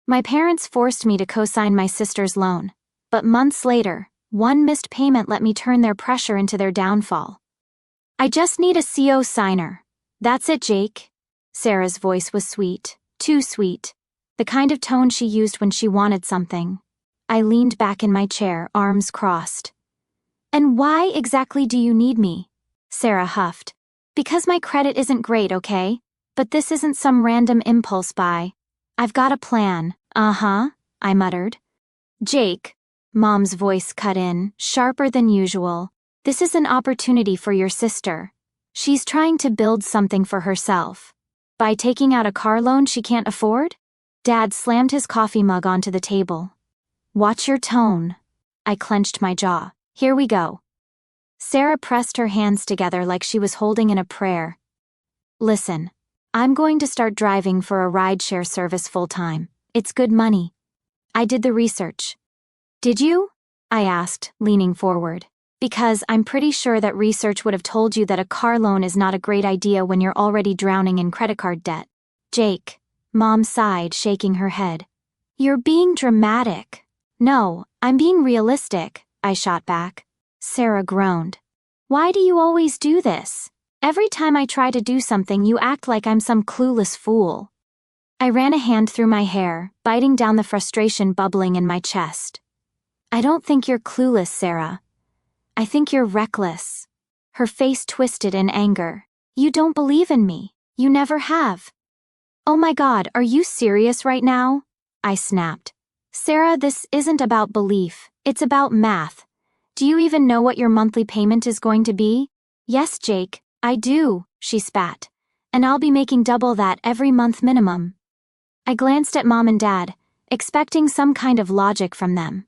My parents forced me to co-sign my sister's loan, but months later, one missed payment let me turn their pressure into their downfall. I just need a CO signer. That's it, Jake. Sarah's voice was sweet, too sweet, the kind of tone she used when she wanted something. I leaned back in my chair, arms crossed. And why exactly do you need me? Sarah huffed. Because my credit isn't great, okay? But this isn't some random impulse buy. I've got a plan. I muttered. Jake, Mom's voice cut in, sharper than usual. This is an opportunity for your sister. She's trying to build something for herself. By taking out a car loan she can't afford? Dad slammed his coffee mug onto the table. Watch your tone. I clenched my jaw. Here we go. Sarah pressed her hands together like she was holding in a prayer. Listen, I'm going to start driving for a rideshare service full-time. It's good money. I did the research. Did you? I asked, leaning forward. Because I'm pretty sure that research would have told you that a car loan is not a great idea when you're already drowning in credit card debt. Jake, Mom sighed, shaking her head. You're being dramatic. No, I'm being realistic, I shot back. Sarah groaned. Why do you always do this? Every time I try to do something you act like I'm some clueless fool. I ran a hand through my hair, biting down the frustration bubbling in my chest. I don't think you're clueless, Sarah. I think you're reckless. Her face twisted in anger. You don't believe in me. You never have. Oh my God, are you serious right now? I snapped. Sarah, this isn't about belief. It's about math. Do you even know what your monthly payment is going to be? Yes, Jake, I do, she spat. And I'll be making double that every month minimum. I glanced at Mom and Dad, expecting some kind of logic from them.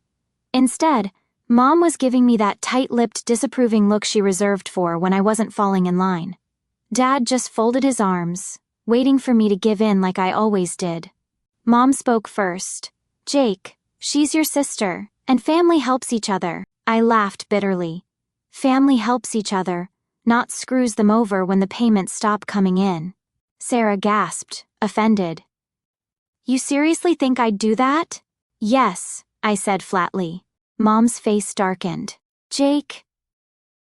Instead, Mom was giving me that tight-lipped, disapproving look she reserved for when I wasn't falling in line. Dad just folded his arms, waiting for me to give in like I always did. Mom spoke first. Jake, she's your sister, and family helps each other. I laughed bitterly. Family helps each other, not screws them over when the payments stop coming in. Sarah gasped, offended. You seriously think I'd do that? Yes, I said flatly. Mom's face darkened. Jake.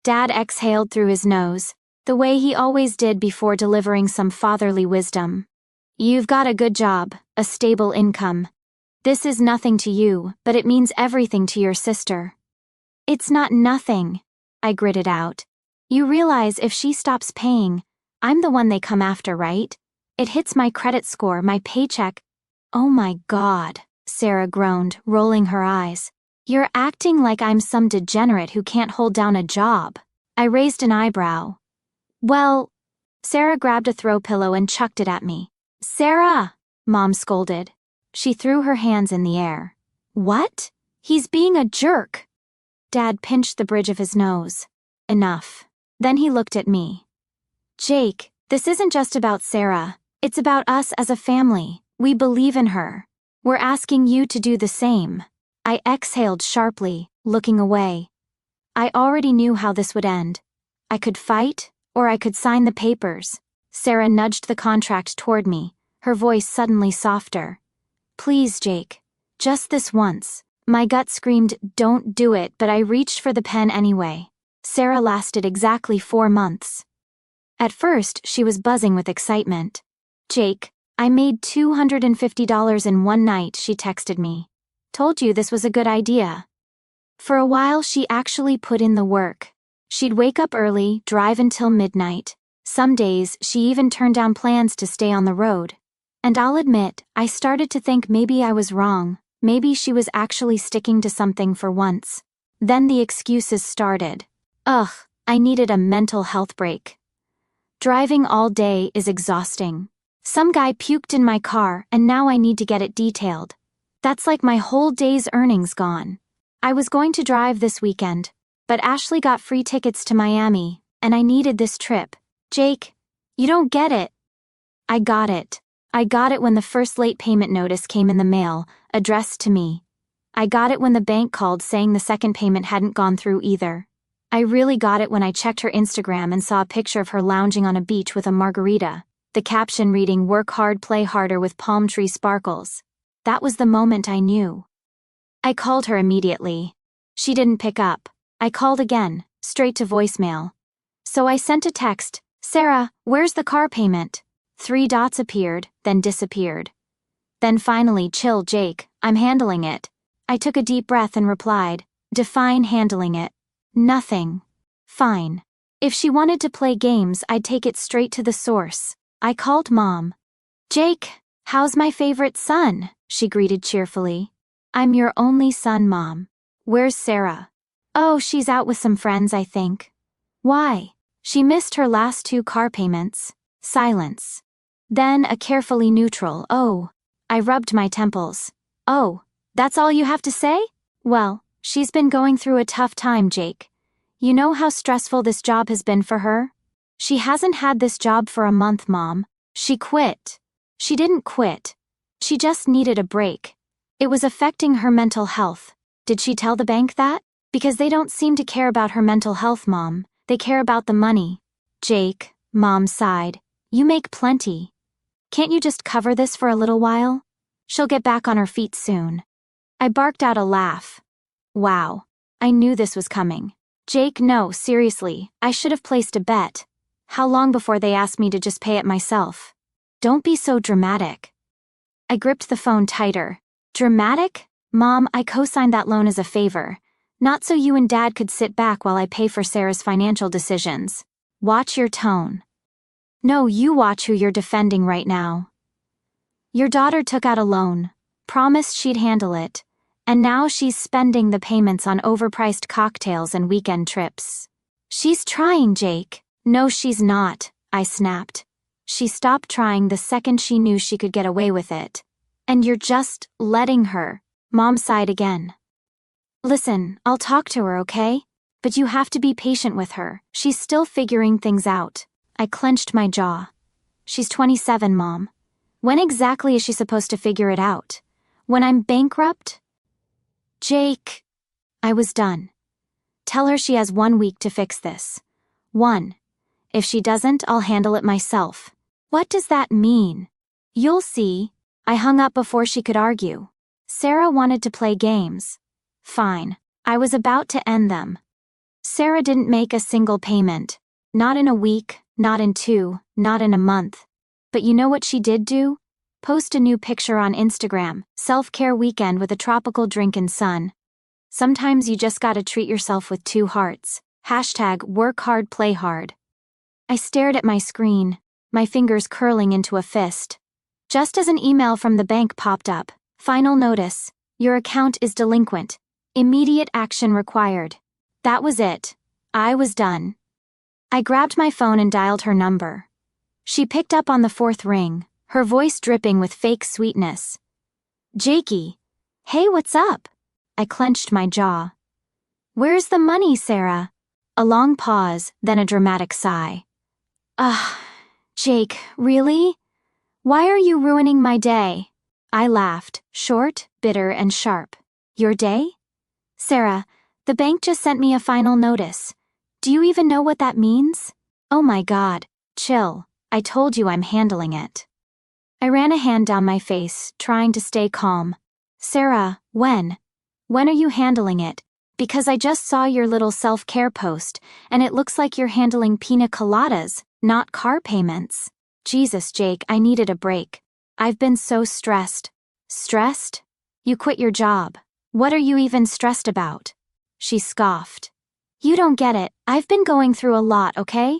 Dad exhaled through his nose, the way he always did before delivering some fatherly wisdom. You've got a good job, a stable income. This is nothing to you, but it means everything to your sister. It's not nothing, I gritted out. You realize if she stops paying, I'm the one they come after, right? It hits my credit score, my paycheck. Oh my God, Sarah groaned, rolling her eyes. You're acting like I'm some degenerate who can't hold down a job. I raised an eyebrow. Well, Sarah grabbed a throw pillow and chucked it at me. Sarah, Mom scolded. She threw her hands in the air. What? He's being a jerk. Dad pinched the bridge of his nose. Enough. Then he looked at me. Jake, this isn't just about Sarah. It's about us as a family. We believe in her. We're asking you to do the same. I exhaled sharply, looking away. I already knew how this would end. I could fight, or I could sign the papers. Sarah nudged the contract toward me, her voice suddenly softer. Please, Jake. Just this once. My gut screamed, don't do it, but I reached for the pen anyway. Sarah lasted exactly 4 months. At first, she was buzzing with excitement. Jake, I made $250 in one night, she texted me. Told you this was a good idea. For a while, she actually put in the work. She'd wake up early, drive until midnight. Some days, she even turned down plans to stay on the road. And I'll admit, I started to think maybe I was wrong. Maybe she was actually sticking to something for once. Then the excuses started. Ugh, I needed a mental health break. Driving all day is exhausting. Some guy puked in my car and now I need to get it detailed. That's like my whole day's earnings gone. I was going to drive this weekend, but Ashley got free tickets to Miami, and I needed this trip. Jake, you don't get it. I got it. I got it when the first late payment notice came in the mail, addressed to me. I got it when the bank called saying the second payment hadn't gone through either. I really got it when I checked her Instagram and saw a picture of her lounging on a beach with a margarita, the caption reading, "Work hard, play harder with palm tree sparkles." That was the moment I knew. I called her immediately. She didn't pick up. I called again, straight to voicemail. So I sent a text, "Sarah, where's the car payment?" 3 dots appeared, then disappeared. Then finally, "Chill, Jake, I'm handling it." I took a deep breath and replied, "Define handling it." "Nothing." "Fine. If she wanted to play games, I'd take it straight to the source." I called Mom. "Jake, how's my favorite son?" she greeted cheerfully. "I'm your only son, Mom. Where's Sarah?" "Oh, she's out with some friends, I think." "Why?" "She missed her last 2 car payments." Silence. Then a carefully neutral, "Oh." I rubbed my temples. "Oh, that's all you have to say?" "Well, she's been going through a tough time, Jake. You know how stressful this job has been for her?" "She hasn't had this job for a month, Mom. She quit." "She didn't quit. She just needed a break. It was affecting her mental health." "Did she tell the bank that?" "Because they don't seem to care about her mental health, Mom. They care about the money." "Jake," Mom sighed, "you make plenty. Can't you just cover this for a little while? She'll get back on her feet soon." I barked out a laugh. Wow. I knew this was coming. "Jake, no, seriously, I should have placed a bet. How long before they asked me to just pay it myself?" "Don't be so dramatic." I gripped the phone tighter. "Dramatic? Mom, I co-signed that loan as a favor. Not so you and Dad could sit back while I pay for Sarah's financial decisions. Watch your tone." "No, you watch who you're defending right now. Your daughter took out a loan, promised she'd handle it, and now she's spending the payments on overpriced cocktails and weekend trips." "She's trying, Jake." "No, she's not," I snapped. "She stopped trying the second she knew she could get away with it. And you're just letting her." Mom sighed again. "Listen, I'll talk to her, okay? But you have to be patient with her. She's still figuring things out." I clenched my jaw. "She's 27, Mom. When exactly is she supposed to figure it out? When I'm bankrupt?" "Jake." I was done. "Tell her she has 1 week to fix this. 1. If she doesn't, I'll handle it myself." "What does that mean?" "You'll see." I hung up before she could argue. Sarah wanted to play games. Fine. I was about to end them. Sarah didn't make a single payment. Not in a week, not in 2, not in a month. But you know what she did do? Post a new picture on Instagram, self-care weekend with a tropical drink and sun. Sometimes you just gotta treat yourself with 2 hearts. #work hard, play hard. I stared at my screen, my fingers curling into a fist. Just as an email from the bank popped up. "Final notice. Your account is delinquent. Immediate action required." That was it. I was done. I grabbed my phone and dialed her number. She picked up on the 4th ring, her voice dripping with fake sweetness. "Jakey. Hey, what's up?" I clenched my jaw. "Where's the money, Sarah?" A long pause, then a dramatic sigh. "Ugh, Jake, really? Why are you ruining my day?" I laughed, short, bitter, and sharp. "Your day?" "Sarah, the bank just sent me a final notice. Do you even know what that means?" "Oh my God, chill. I told you I'm handling it." I ran a hand down my face, trying to stay calm. "Sarah, when? When are you handling it? Because I just saw your little self-care post, and it looks like you're handling pina coladas, not car payments." Jesus, Jake, I needed a break. I've been so stressed. "Stressed? You quit your job. What are you even stressed about?" She scoffed. "You don't get it. I've been going through a lot, okay?"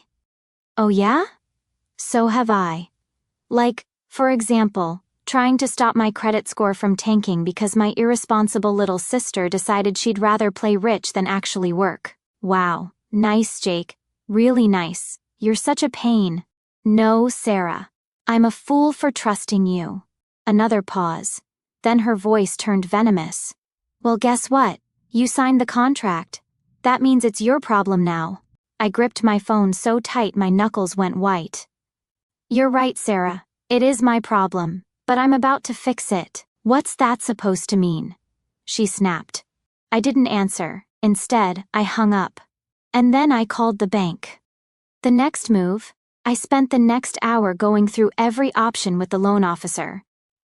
"Oh yeah? So have I. Like, for example, trying to stop my credit score from tanking because my irresponsible little sister decided she'd rather play rich than actually work." "Wow, nice, Jake. Really nice. You're such a pain." "No, Sarah. I'm a fool for trusting you." Another pause. Then her voice turned venomous. "Well, guess what? You signed the contract. That means it's your problem now." I gripped my phone so tight my knuckles went white. "You're right, Sarah. It is my problem, but I'm about to fix it." "What's that supposed to mean?" she snapped. I didn't answer. Instead, I hung up. And then I called the bank. The next move, I spent the next hour going through every option with the loan officer.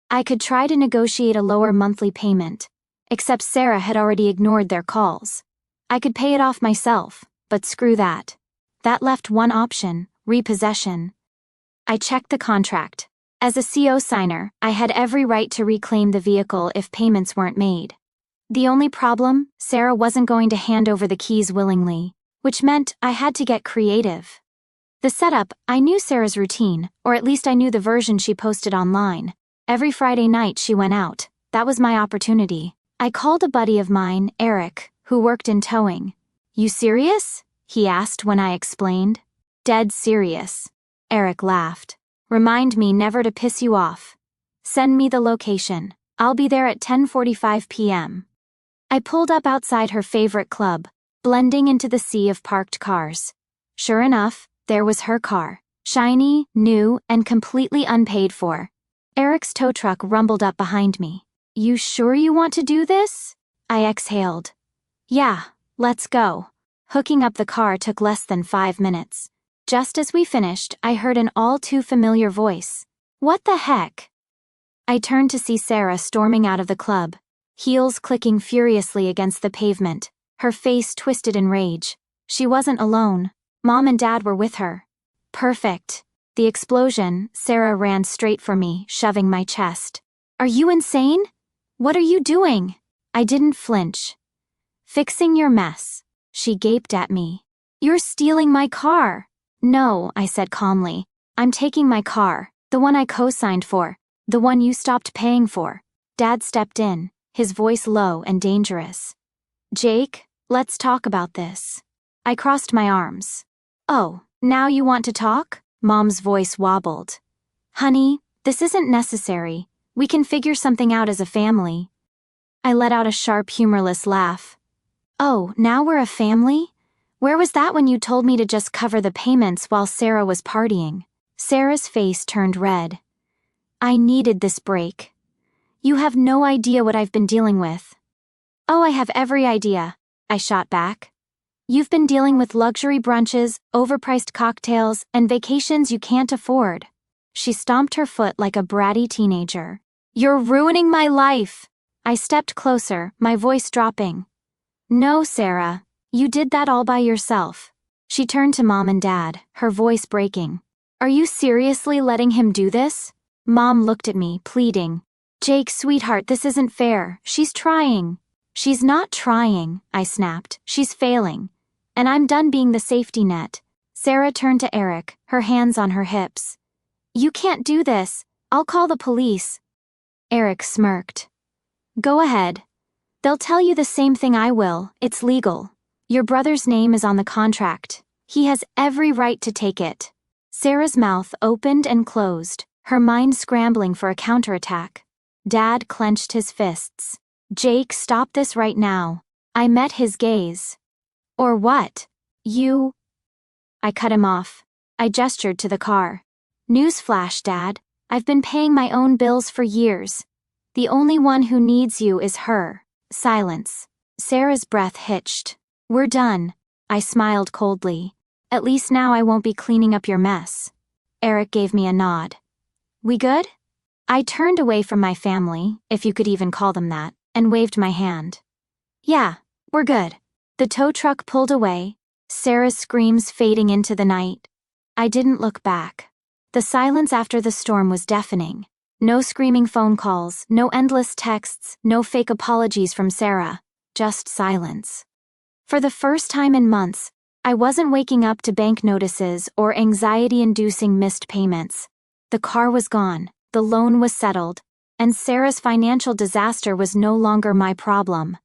I could try to negotiate a lower monthly payment, except Sarah had already ignored their calls. I could pay it off myself, but screw that. That left one option: repossession. I checked the contract. As a CO signer, I had every right to reclaim the vehicle if payments weren't made. The only problem, Sarah wasn't going to hand over the keys willingly, which meant I had to get creative. The setup, I knew Sarah's routine, or at least I knew the version she posted online. Every Friday night she went out. That was my opportunity. I called a buddy of mine, Eric, who worked in towing. "You serious?" he asked when I explained. "Dead serious." Eric laughed. "Remind me never to piss you off. Send me the location. I'll be there at 10:45 p.m. I pulled up outside her favorite club, blending into the sea of parked cars. Sure enough, there was her car, shiny, new, and completely unpaid for. Eric's tow truck rumbled up behind me. "You sure you want to do this?" I exhaled. "Yeah, let's go." Hooking up the car took less than 5 minutes. Just as we finished, I heard an all-too-familiar voice. "What the heck?" I turned to see Sarah storming out of the club, heels clicking furiously against the pavement, her face twisted in rage. She wasn't alone. Mom and Dad were with her. Perfect. The explosion, Sarah ran straight for me, shoving my chest. "Are you insane? What are you doing?" I didn't flinch. "Fixing your mess." She gaped at me. "You're stealing my car." "No," I said calmly. "I'm taking my car, the one I co-signed for, the one you stopped paying for." Dad stepped in, his voice low and dangerous. "Jake, let's talk about this." I crossed my arms. "Oh, now you want to talk?" Mom's voice wobbled. "Honey, this isn't necessary. We can figure something out as a family." I let out a sharp, humorless laugh. "Oh, now we're a family? Where was that when you told me to just cover the payments while Sarah was partying?" Sarah's face turned red. "I needed this break. You have no idea what I've been dealing with." "Oh, I have every idea," I shot back. "You've been dealing with luxury brunches, overpriced cocktails, and vacations you can't afford." She stomped her foot like a bratty teenager. "You're ruining my life." I stepped closer, my voice dropping. "No, Sarah. You did that all by yourself." She turned to Mom and Dad, her voice breaking. "Are you seriously letting him do this?" Mom looked at me, pleading. "Jake, sweetheart, this isn't fair. She's trying." "She's not trying," I snapped. "She's failing. And I'm done being the safety net." Sarah turned to Eric, her hands on her hips. "You can't do this. I'll call the police." Eric smirked. "Go ahead. They'll tell you the same thing I will. It's legal. Your brother's name is on the contract. He has every right to take it." Sarah's mouth opened and closed, her mind scrambling for a counterattack. Dad clenched his fists. "Jake, stop this right now." I met his gaze. "Or what? You—" I cut him off. I gestured to the car. "Newsflash, Dad. I've been paying my own bills for years. The only one who needs you is her." Silence. Sarah's breath hitched. "We're done." I smiled coldly. "At least now I won't be cleaning up your mess." Eric gave me a nod. "We good?" I turned away from my family, if you could even call them that, and waved my hand. "Yeah, we're good." The tow truck pulled away, Sarah's screams fading into the night. I didn't look back. The silence after the storm was deafening. No screaming phone calls, no endless texts, no fake apologies from Sarah. Just silence. For the first time in months, I wasn't waking up to bank notices or anxiety-inducing missed payments. The car was gone, the loan was settled, and Sarah's financial disaster was no longer my problem.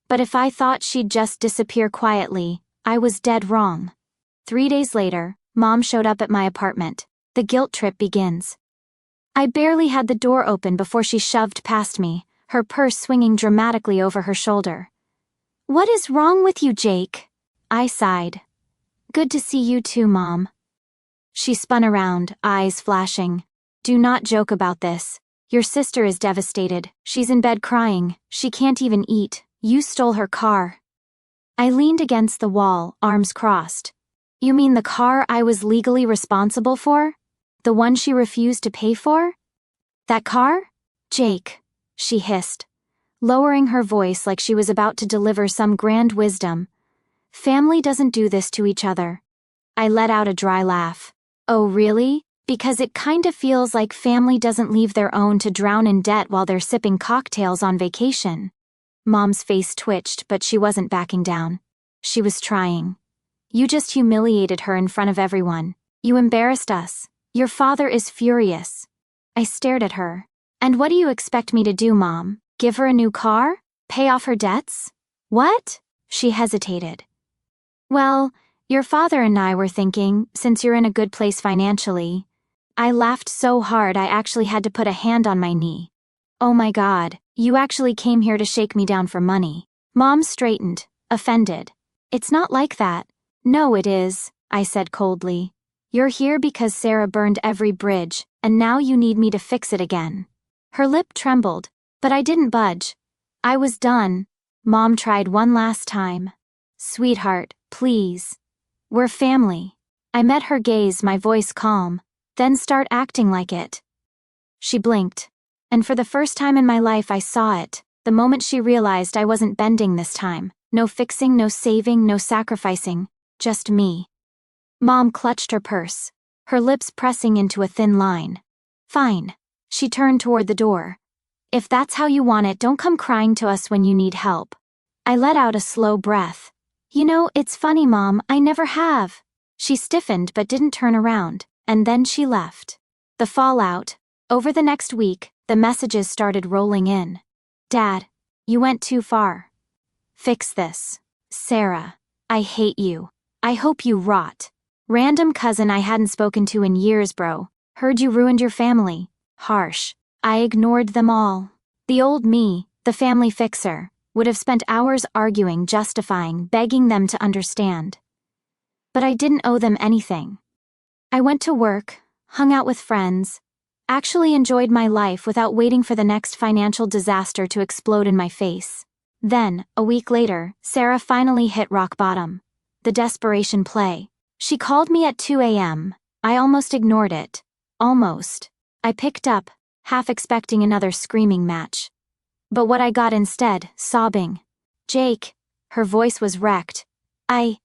But if I thought she'd just disappear quietly, I was dead wrong. 3 days later, Mom showed up at my apartment. The guilt trip begins. I barely had the door open before she shoved past me, her purse swinging dramatically over her shoulder. "What is wrong with you, Jake?" I sighed. "Good to see you too, Mom." She spun around, eyes flashing. "Do not joke about this. Your sister is devastated. She's in bed crying. She can't even eat. You stole her car." I leaned against the wall, arms crossed. "You mean the car I was legally responsible for? The one she refused to pay for? That car? Jake, she hissed, lowering her voice like she was about to deliver some grand wisdom. Family doesn't do this to each other. I let out a dry laugh. Oh really? Because it kinda feels like family doesn't leave their own to drown in debt while they're sipping cocktails on vacation. Mom's face twitched, but she wasn't backing down. She was trying. You just humiliated her in front of everyone. You embarrassed us. Your father is furious. I stared at her. And what do you expect me to do, Mom? Give her a new car? Pay off her debts? What? She hesitated. Well, your father and I were thinking, since you're in a good place financially. I laughed so hard I actually had to put a hand on my knee. Oh my God, you actually came here to shake me down for money. Mom straightened, offended. It's not like that. No, it is, I said coldly. You're here because Sarah burned every bridge, and now you need me to fix it again. Her lip trembled, but I didn't budge. I was done. Mom tried one last time. Sweetheart, please. We're family. I met her gaze, my voice calm. Then start acting like it. She blinked, and for the first time in my life I saw it, the moment she realized I wasn't bending this time. No fixing, no saving, no sacrificing, just me. Mom clutched her purse, her lips pressing into a thin line. Fine. She turned toward the door. If that's how you want it, don't come crying to us when you need help. I let out a slow breath. You know, it's funny, Mom, I never have. She stiffened but didn't turn around. And then she left. The fallout. Over the next week, the messages started rolling in. Dad, you went too far. Fix this. Sarah, I hate you. I hope you rot. Random cousin I hadn't spoken to in years, bro. Heard you ruined your family. Harsh. I ignored them all. The old me, the family fixer, would have spent hours arguing, justifying, begging them to understand. But I didn't owe them anything. I went to work, hung out with friends, actually enjoyed my life without waiting for the next financial disaster to explode in my face. Then, a week later, Sarah finally hit rock bottom. The desperation play. She called me at 2 a.m. I almost ignored it. Almost. I picked up, half expecting another screaming match. But what I got instead, sobbing. Jake. Her voice was wrecked. I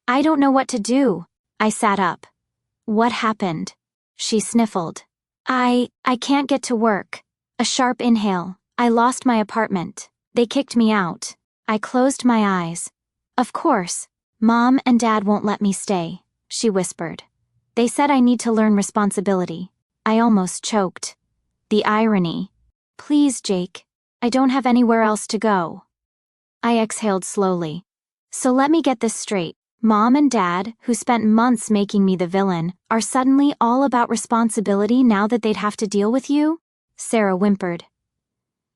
don't know what to do. I sat up. What happened? She sniffled. I can't get to work. A sharp inhale. I lost my apartment. They kicked me out. I closed my eyes. Of course. Mom and Dad won't let me stay, she whispered. They said I need to learn responsibility. I almost choked. The irony. Please, Jake. I don't have anywhere else to go. I exhaled slowly. So let me get this straight. Mom and Dad, who spent months making me the villain, are suddenly all about responsibility now that they'd have to deal with you? Sarah whimpered.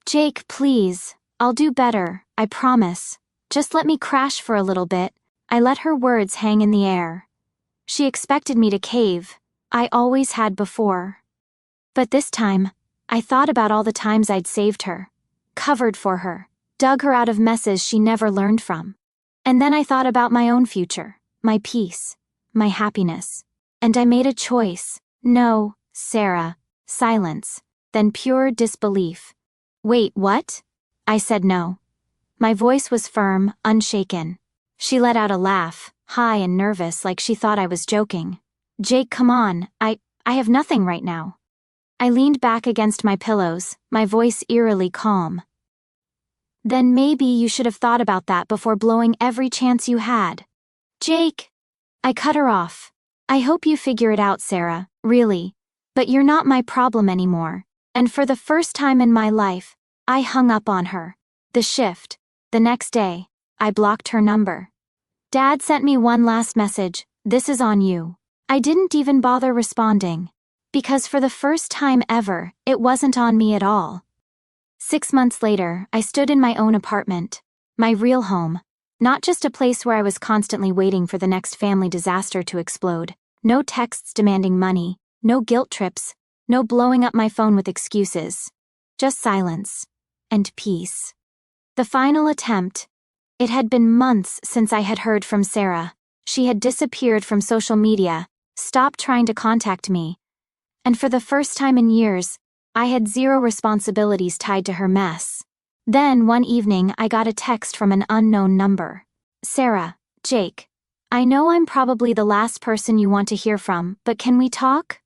Jake, please. I'll do better, I promise. Just let me crash for a little bit. I let her words hang in the air. She expected me to cave. I always had before. But this time, I thought about all the times I'd saved her, covered for her, dug her out of messes she never learned from. And then I thought about my own future, my peace, my happiness. And I made a choice. No, Sarah. Silence. Then pure disbelief. Wait, what? I said no. My voice was firm, unshaken. She let out a laugh, high and nervous like she thought I was joking. Jake, come on, I have nothing right now. I leaned back against my pillows, my voice eerily calm. Then maybe you should have thought about that before blowing every chance you had. Jake! I cut her off. I hope you figure it out, Sarah, really. But you're not my problem anymore. And for the first time in my life, I hung up on her. The shift. The next day, I blocked her number. Dad sent me one last message. This is on you. I didn't even bother responding. Because for the first time ever, it wasn't on me at all. 6 months later, I stood in my own apartment. My real home. Not just a place where I was constantly waiting for the next family disaster to explode. No texts demanding money. No guilt trips. No blowing up my phone with excuses. Just silence. And peace. The final attempt. It had been months since I had heard from Sarah. She had disappeared from social media, stopped trying to contact me. And for the first time in years, I had zero responsibilities tied to her mess. Then, one evening, I got a text from an unknown number. Sarah, Jake. I know I'm probably the last person you want to hear from, but can we talk?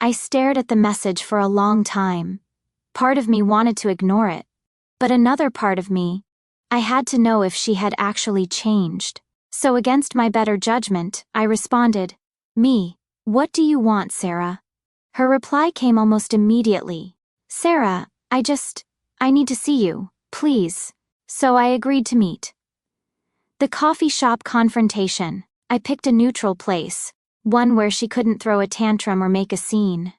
I stared at the message for a long time. Part of me wanted to ignore it. But another part of me, I had to know if she had actually changed. So against my better judgment, I responded, Me, what do you want, Sarah? Her reply came almost immediately. Sarah, I need to see you, please. So I agreed to meet. The coffee shop confrontation. I picked a neutral place, one where she couldn't throw a tantrum or make a scene.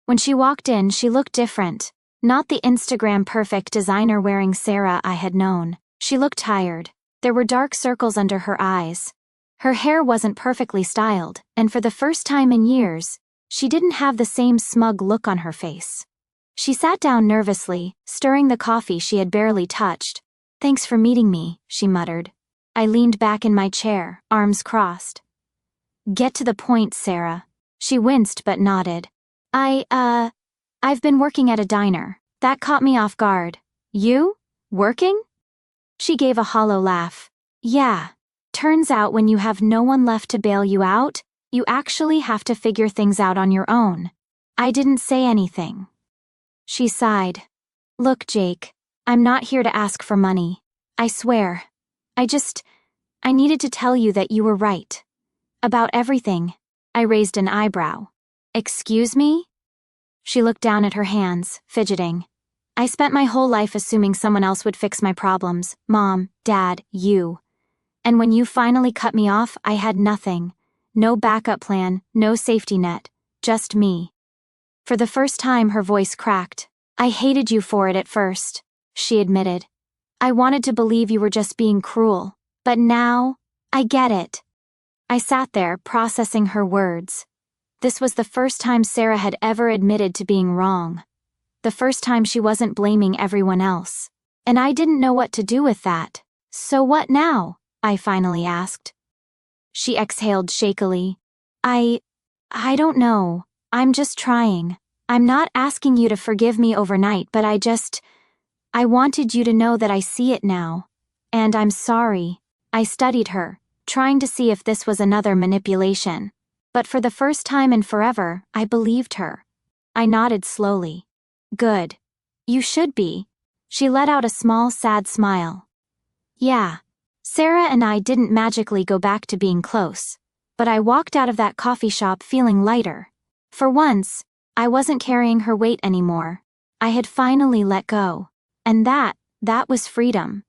When she walked in, she looked different. Not the Instagram-perfect designer-wearing Sarah I had known. She looked tired. There were dark circles under her eyes. Her hair wasn't perfectly styled, and for the first time in years, she didn't have the same smug look on her face. She sat down nervously, stirring the coffee she had barely touched. Thanks for meeting me, she muttered. I leaned back in my chair, arms crossed. Get to the point, Sarah. She winced but nodded. I've been working at a diner. That caught me off guard. You? Working? She gave a hollow laugh. Yeah. Turns out when you have no one left to bail you out, you actually have to figure things out on your own. I didn't say anything. She sighed. Look, Jake, I'm not here to ask for money. I swear. I needed to tell you that you were right. About everything. I raised an eyebrow. Excuse me? She looked down at her hands, fidgeting. I spent my whole life assuming someone else would fix my problems. Mom, Dad, you. And when you finally cut me off, I had nothing. No backup plan, no safety net. Just me. For the first time, her voice cracked. I hated you for it at first, she admitted. I wanted to believe you were just being cruel. But now, I get it. I sat there, processing her words. This was the first time Sarah had ever admitted to being wrong. The first time she wasn't blaming everyone else. And I didn't know what to do with that. So what now? I finally asked. She exhaled shakily. I don't know. I'm just trying. I'm not asking you to forgive me overnight, but I wanted you to know that I see it now. And I'm sorry. I studied her, trying to see if this was another manipulation. But for the first time in forever, I believed her. I nodded slowly. Good. You should be. She let out a small, sad smile. Yeah. Sarah and I didn't magically go back to being close. But I walked out of that coffee shop feeling lighter. For once, I wasn't carrying her weight anymore. I had finally let go. And that was freedom.